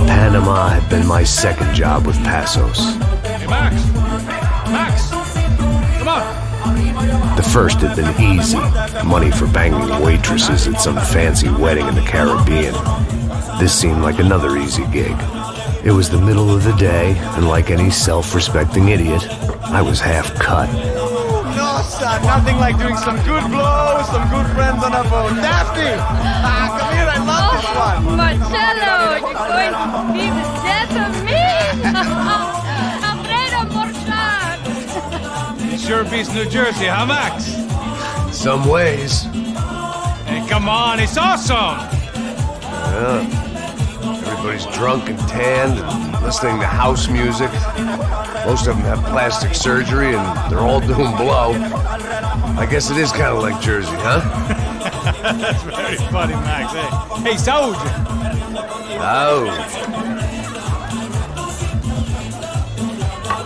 Panama had been my second job with Passos. Hey, Max! Max! Come on! The first had been easy, money for banging waitresses at some fancy wedding in the Caribbean. This seemed like another easy gig. It was the middle of the day, and like any self-respecting idiot, I was half cut. No, son, nothing like doing some good blows, some good friends on a boat. Daphne! Come here, I love this one. Marcello, you're going to be the death of me? Alfredo Morchat. It sure beats New Jersey, huh, Max? Some ways. Hey, come on, it's awesome! Yeah. Everybody's drunk and tanned and listening to house music. Most of them have plastic surgery and they're all doing blow. I guess it is kind of like Jersey, huh? That's very funny, Max. Hey, Saúde! Oh.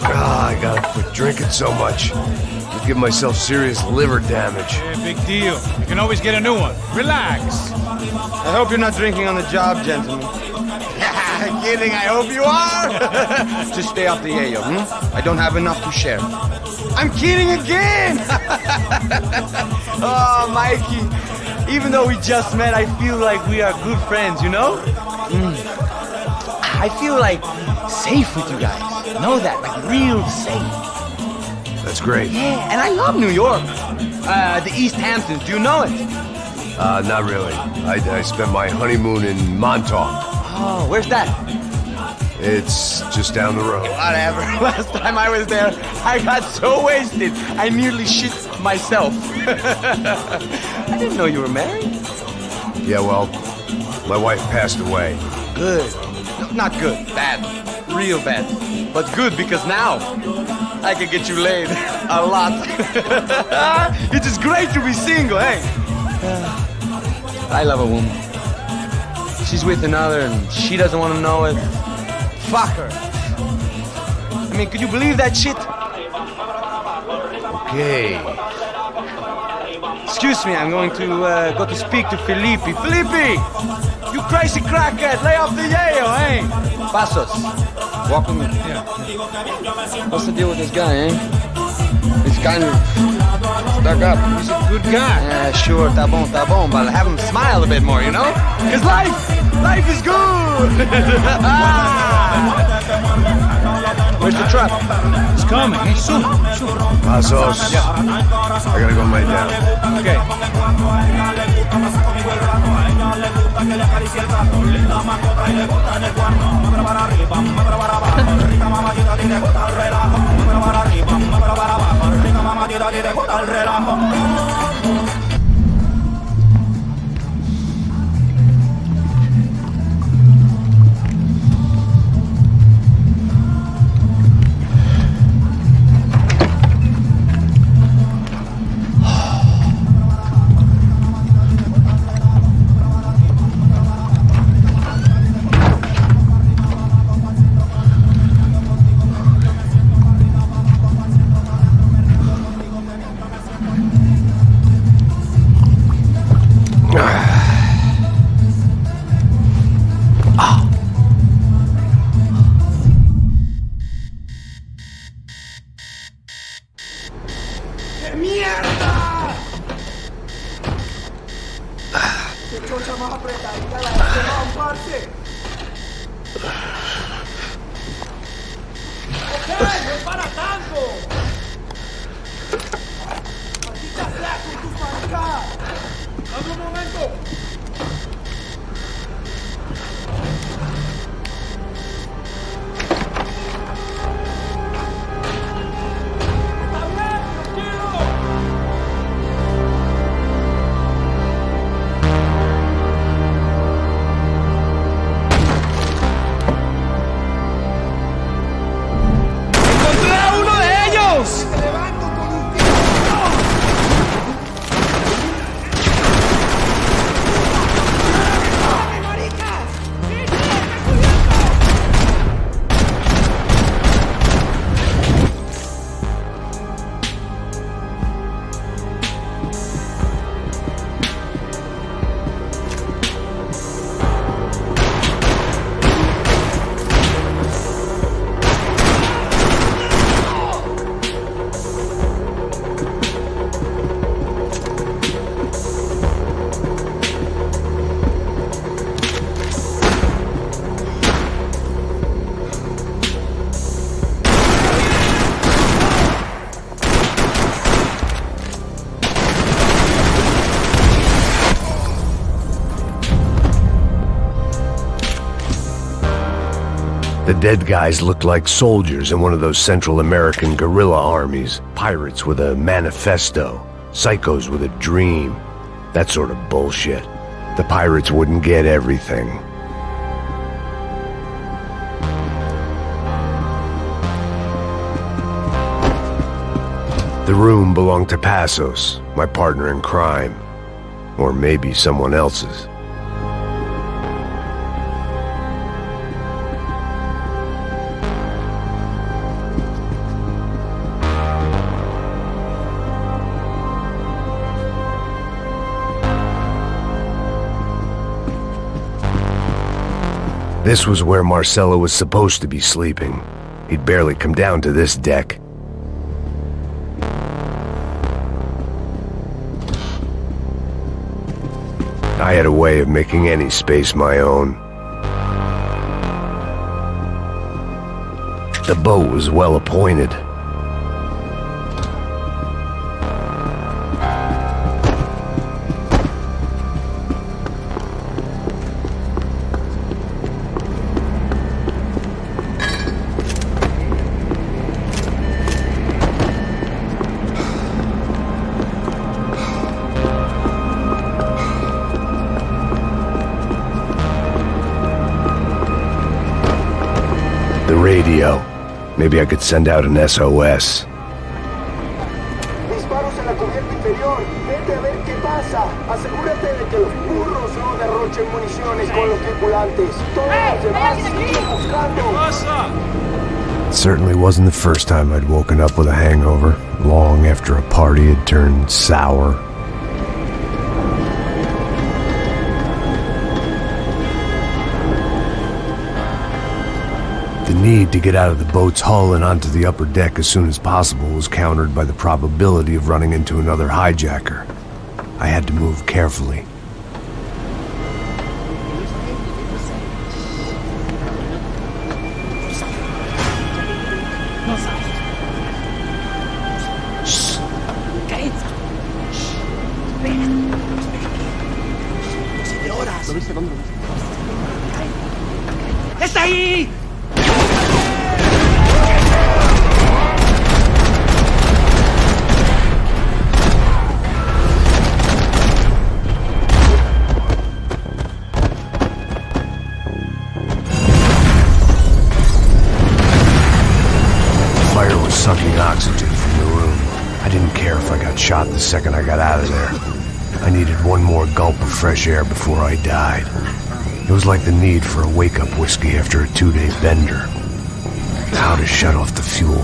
I gotta quit drinking so much. I'll give myself serious liver damage. Yeah, big deal. You can always get a new one. Relax. I hope you're not drinking on the job, gentlemen. Kidding, I hope you are. Just stay off the yayo, I don't have enough to share. I'm kidding again. Oh, Mikey, even though we just met, I feel like we are good friends, you know? I feel like safe with you guys. Know that, like real safe. That's great. Yeah, and I love New York. The East Hamptons, do you know it? Not really. I spent my honeymoon in Montauk. Oh, where's that? It's just down the road. Whatever. Last time I was there, I got so wasted, I nearly shit myself. I didn't know you were married. Yeah, well, my wife passed away. Good. No, not good. Bad. Real bad. But good because now I can get you laid a lot. It is great to be single, hey? I love a woman. She's with another and she doesn't want to know it. Fuck her. I mean, could you believe that shit? Okay. Excuse me, I'm going to go to speak to Felipe. Felipe! You crazy crackhead, lay off the yayo, eh? Passos, walk with me. Yeah. What's the deal with this guy, eh? He's kind of stuck up. He's a good guy. Yeah, sure, tá bom, but have him smile a bit more, you know? Because life is good! Where's the truck? It's coming. Hey, soon. Passos. Yeah. I gotta go lay down. Okay. The dead guys looked like soldiers in one of those Central American guerrilla armies. Pirates with a manifesto. Psychos with a dream. That sort of bullshit. The pirates wouldn't get everything. The room belonged to Passos, my partner in crime. Or maybe someone else's. This was where Marcelo was supposed to be sleeping. He'd barely come down to this deck. I had a way of making any space my own. The boat was well appointed. The radio. Maybe I could send out an SOS. Disparos en la cubierta inferior. Vete a ver qué pasa. Asegúrate de que los burros no derrochen municiones con los tripulantes. Todos los demás siguen buscando. It certainly wasn't the first time I'd woken up with a hangover, long after a party had turned sour. The need to get out of the boat's hull and onto the upper deck as soon as possible was countered by the probability of running into another hijacker. I had to move carefully. ¡Está ahí! Fire was sucking oxygen from the room. I didn't care if I got shot the second I got out of there. I needed one more gulp of fresh air before I died. It was like the need for a wake-up whiskey after a 2-day bender. How to shut off the fuel.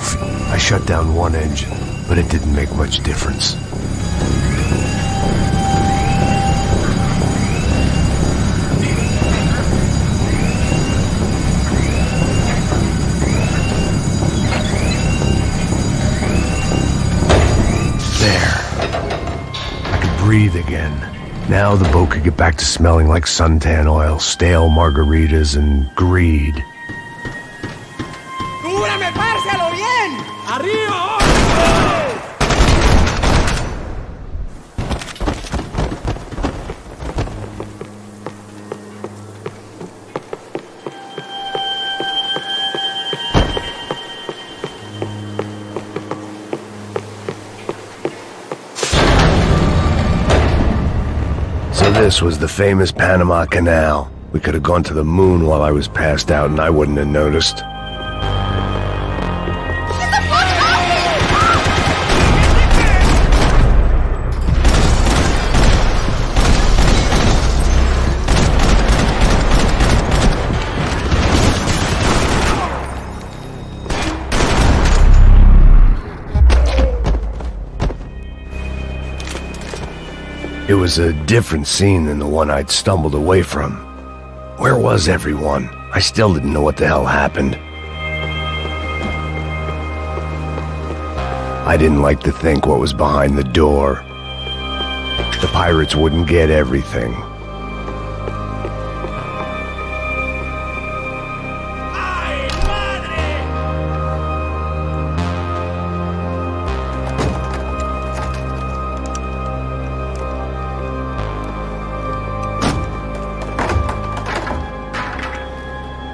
I shut down one engine, but it didn't make much difference. There. I could breathe again. Now the boat could get back to smelling like suntan oil, stale margaritas, and greed. ¡Cúbrame, párcelo bien! ¡Arriba! So this was the famous Panama Canal. We could have gone to the moon while I was passed out and I wouldn't have noticed. It was a different scene than the one I'd stumbled away from. Where was everyone? I still didn't know what the hell happened. I didn't like to think what was behind the door. The pirates wouldn't get everything.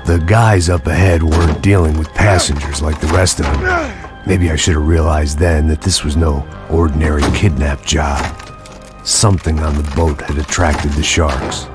The guys up ahead weren't dealing with passengers like the rest of them. Maybe I should have realized then that this was no ordinary kidnap job. Something on the boat had attracted the sharks.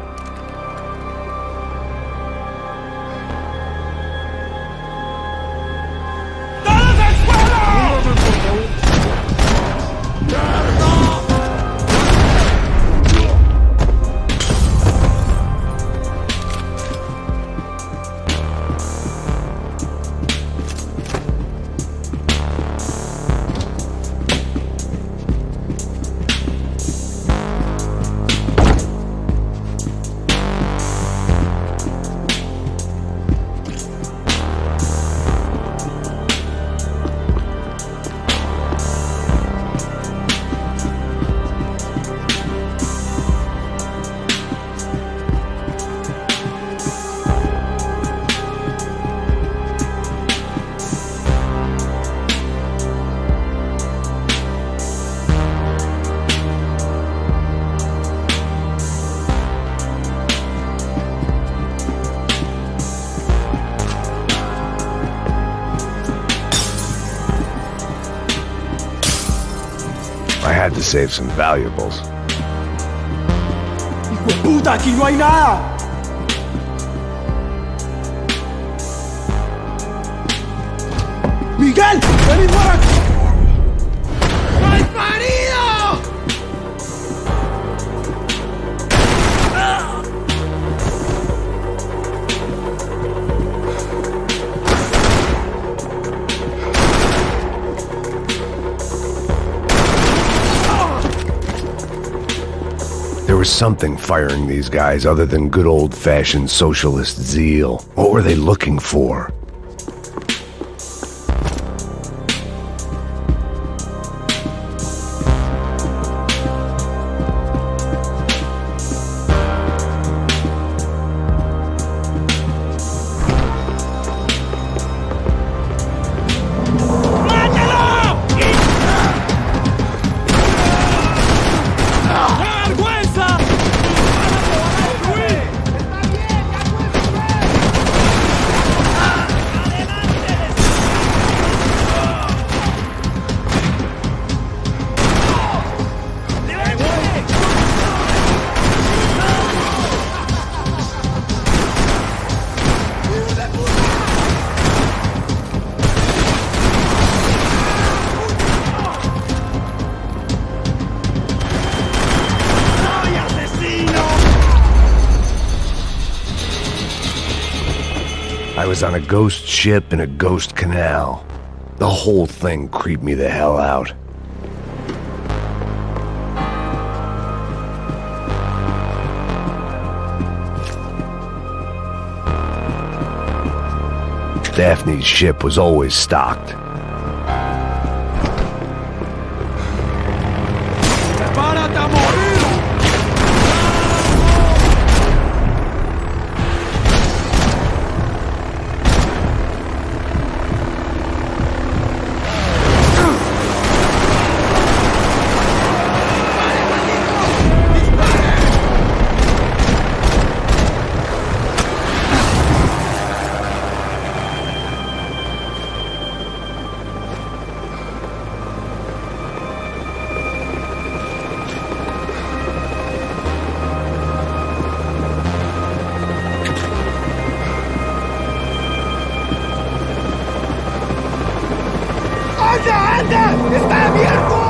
I had to save some valuables. ¡Hijo de puta! ¡Aquí no hay nada! ¡Miguel! ¡Vení para acá! ¡Malparido! There was something firing these guys other than good old-fashioned socialist zeal. What were they looking for? I was on a ghost ship in a ghost canal. The whole thing creeped me the hell out. Daphne's ship was always stocked. ¡Está abierto!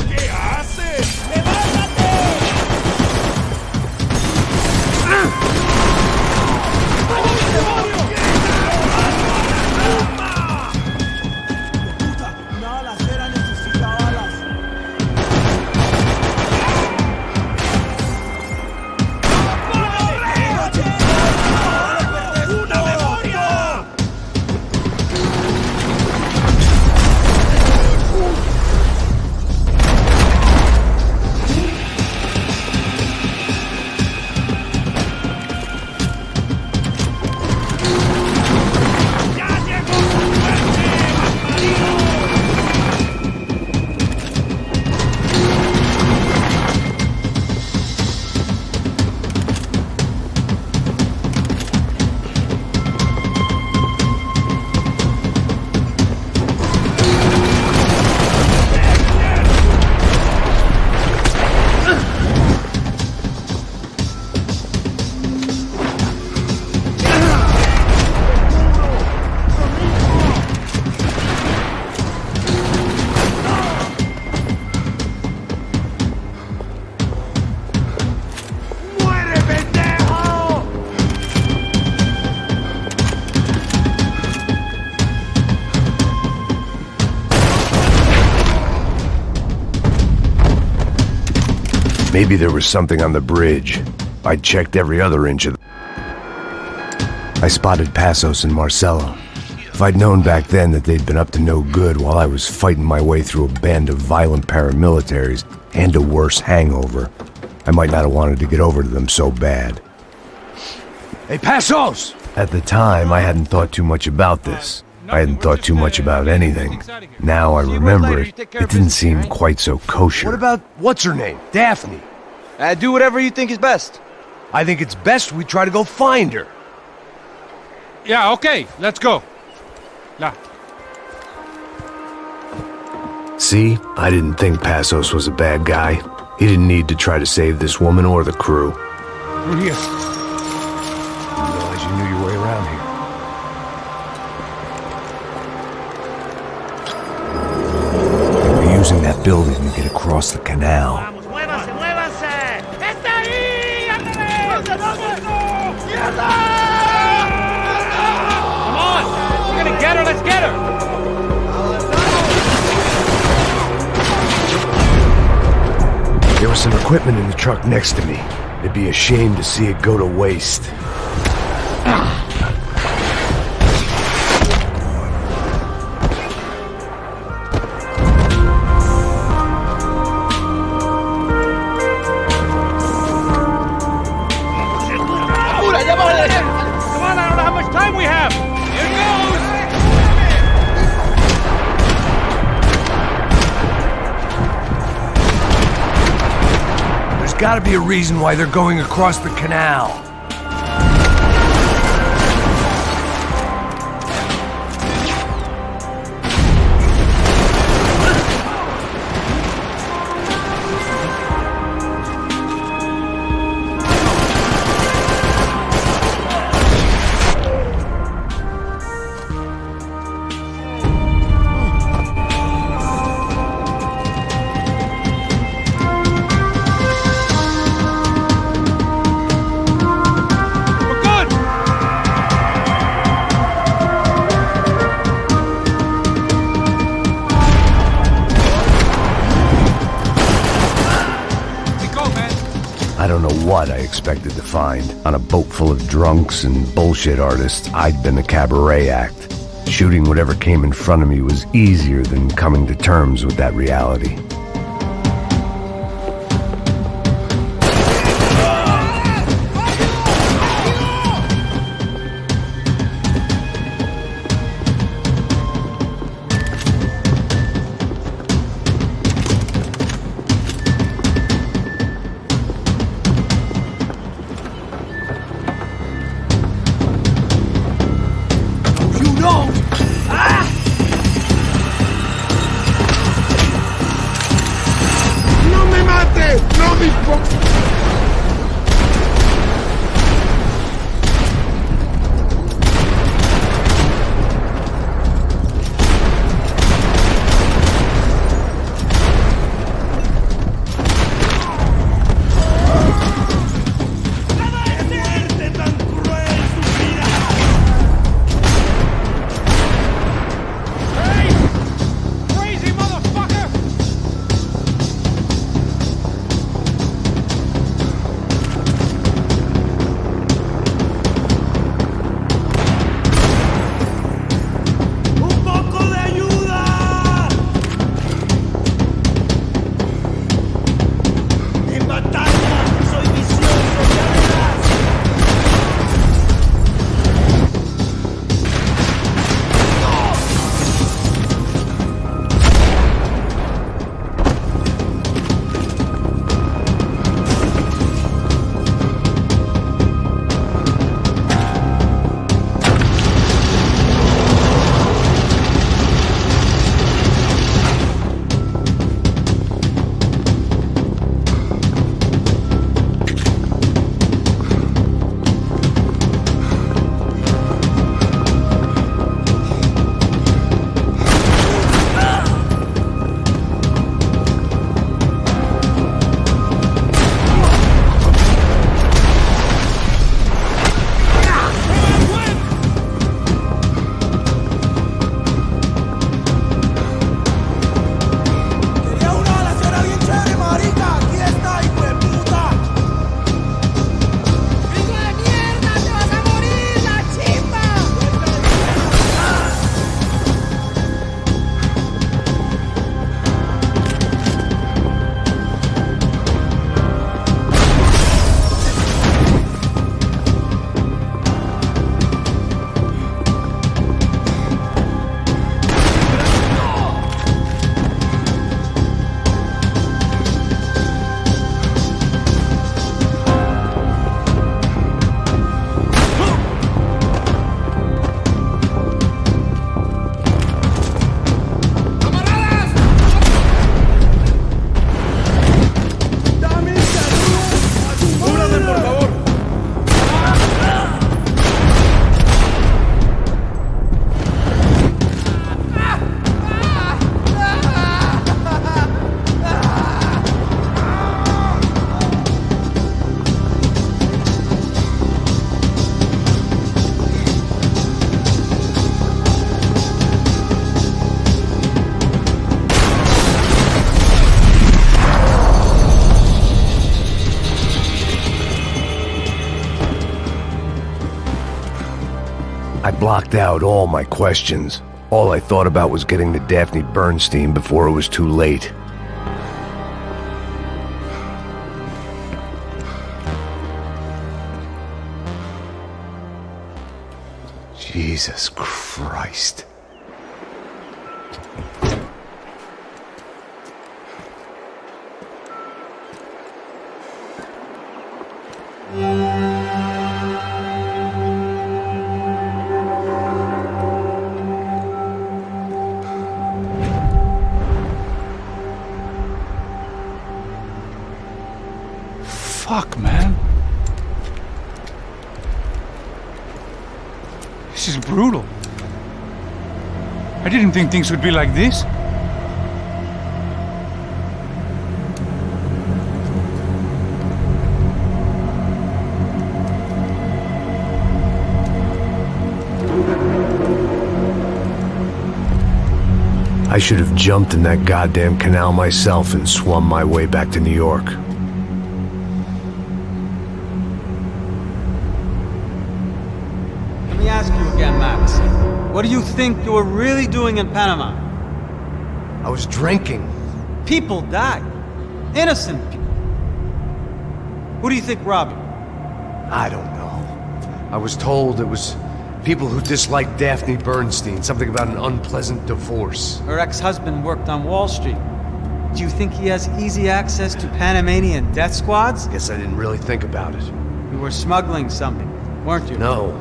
¿Qué hace? Maybe there was something on the bridge. I checked every other inch of I spotted Passos and Marcelo. If I'd known back then that they'd been up to no good while I was fighting my way through a band of violent paramilitaries and a worse hangover, I might not have wanted to get over to them so bad. Hey, Passos! At the time, I hadn't thought too much about this. I hadn't thought too much about anything. Now I remember it, it didn't seem quite so kosher. What about, what's her name? Daphne. Do whatever you think is best. I think it's best we try to go find her. Yeah, okay, let's go. Yeah. See, I didn't think Passos was a bad guy. He didn't need to try to save this woman or the crew. We're here. I didn't realize you knew your way around here. They were using that building to get across the canal. ¡Muévanse, muévanse! ¡Está ahí! Come on! We're gonna get her, let's get her! There was some equipment in the truck next to me. It'd be a shame to see it go to waste. Come on, I don't know how much time we have! Here goes! There's gotta be a reason why they're going across the canal. We're good! We go, man. I don't know what I expected to find. On a boat full of drunks and bullshit artists, I'd been a cabaret act. Shooting whatever came in front of me was easier than coming to terms with that reality. You don't! ¡No me mate! ¡No me... Crazy motherfucker! blocked out all my questions. All I thought about was getting to Daphne Bernstein before it was too late. Jesus Christ. Fuck, man. This is brutal. I didn't think things would be like this. I should have jumped in that goddamn canal myself and swum my way back to New York. Let me ask you again, Max. What do you think you were really doing in Panama? I was drinking. People died. Innocent people. Who do you think robbed you? I don't know. I was told it was people who disliked Daphne Bernstein, something about an unpleasant divorce. Her ex-husband worked on Wall Street. Do you think he has easy access to Panamanian death squads? Guess I didn't really think about it. You were smuggling something, weren't you? No.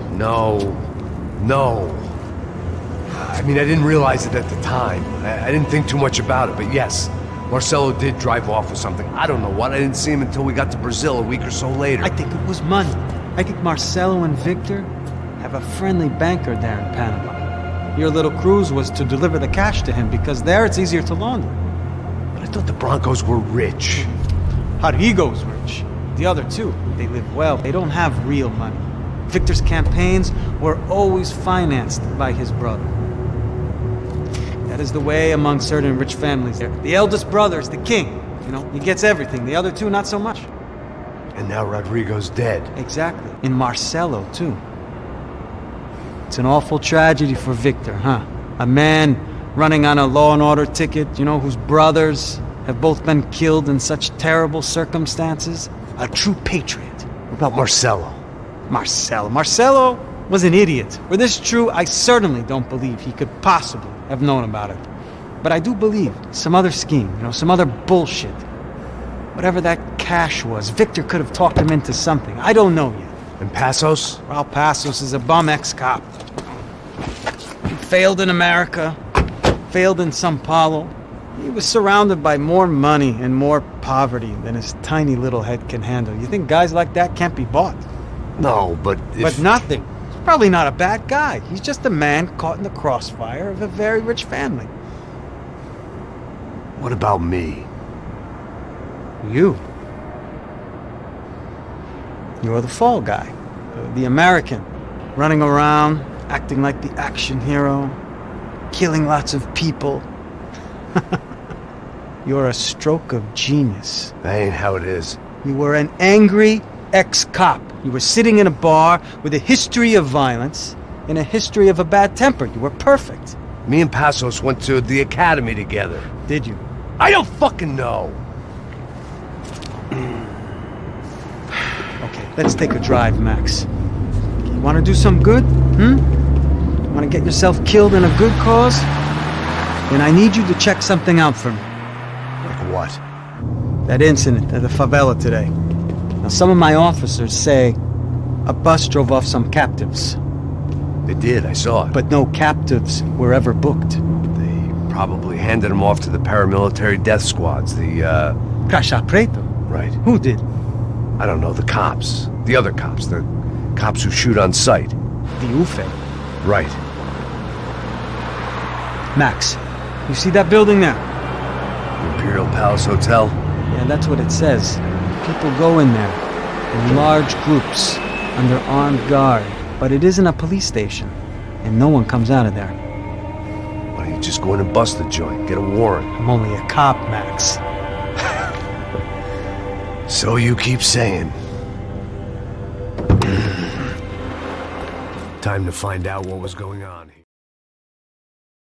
I mean, I didn't realize it at the time. I didn't think too much about it, but yes, Marcelo did drive off with something. I don't know what. I didn't see him until we got to Brazil a week or so later. I think it was money. I think Marcelo and Victor have a friendly banker there in Panama. Your little cruise was to deliver the cash to him because there it's easier to launder. But I thought the Broncos were rich. Rodrigo's rich. The other two, they live well. They don't have real money. Victor's campaigns were always financed by his brother. That is the way among certain rich families there. The eldest brother is the king. You know, he gets everything. The other two, not so much. And now Rodrigo's dead. Exactly. And Marcelo, too. It's an awful tragedy for Victor, huh? A man running on a law and order ticket, you know, whose brothers have both been killed in such terrible circumstances. A true patriot. What about Marcelo? Marcelo was an idiot. Were this true, I certainly don't believe he could possibly have known about it. But I do believe some other scheme, you know, some other bullshit. Whatever that cash was, Victor could have talked him into something. I don't know yet. And Passos? Well, Passos is a bum ex-cop. He failed in America, failed in Sao Paulo. He was surrounded by more money and more poverty than his tiny little head can handle. You think guys like that can't be bought? No, but But nothing. He's probably not a bad guy. He's just a man caught in the crossfire of a very rich family. What about me? You. You're the fall guy. The American. Running around, acting like the action hero. Killing lots of people. You're a stroke of genius. That ain't how it is. You were an angry ex-cop. You were sitting in a bar with a history of violence and a history of a bad temper. You were perfect. Me and Passos went to the academy together. Did you? I don't fucking know. Okay, let's take a drive, Max. You want to do some good? You want to get yourself killed in a good cause? Then I need you to check something out for me. Like what? That incident at the favela today. Now, some of my officers say a bus drove off some captives. They did, I saw it. But no captives were ever booked. They probably handed them off to the paramilitary death squads, the, Caixa Preto? Right. Who did? I don't know, the cops. The other cops. The cops who shoot on sight. The UFE. Right. Max, you see that building there? Imperial Palace Hotel? Yeah, that's what it says. People go in there in large groups under armed guard, but it isn't a police station, and no one comes out of there. Why don't you just go in and bust the joint, get a warrant? I'm only a cop, Max. So you keep saying. Time to find out what was going on here.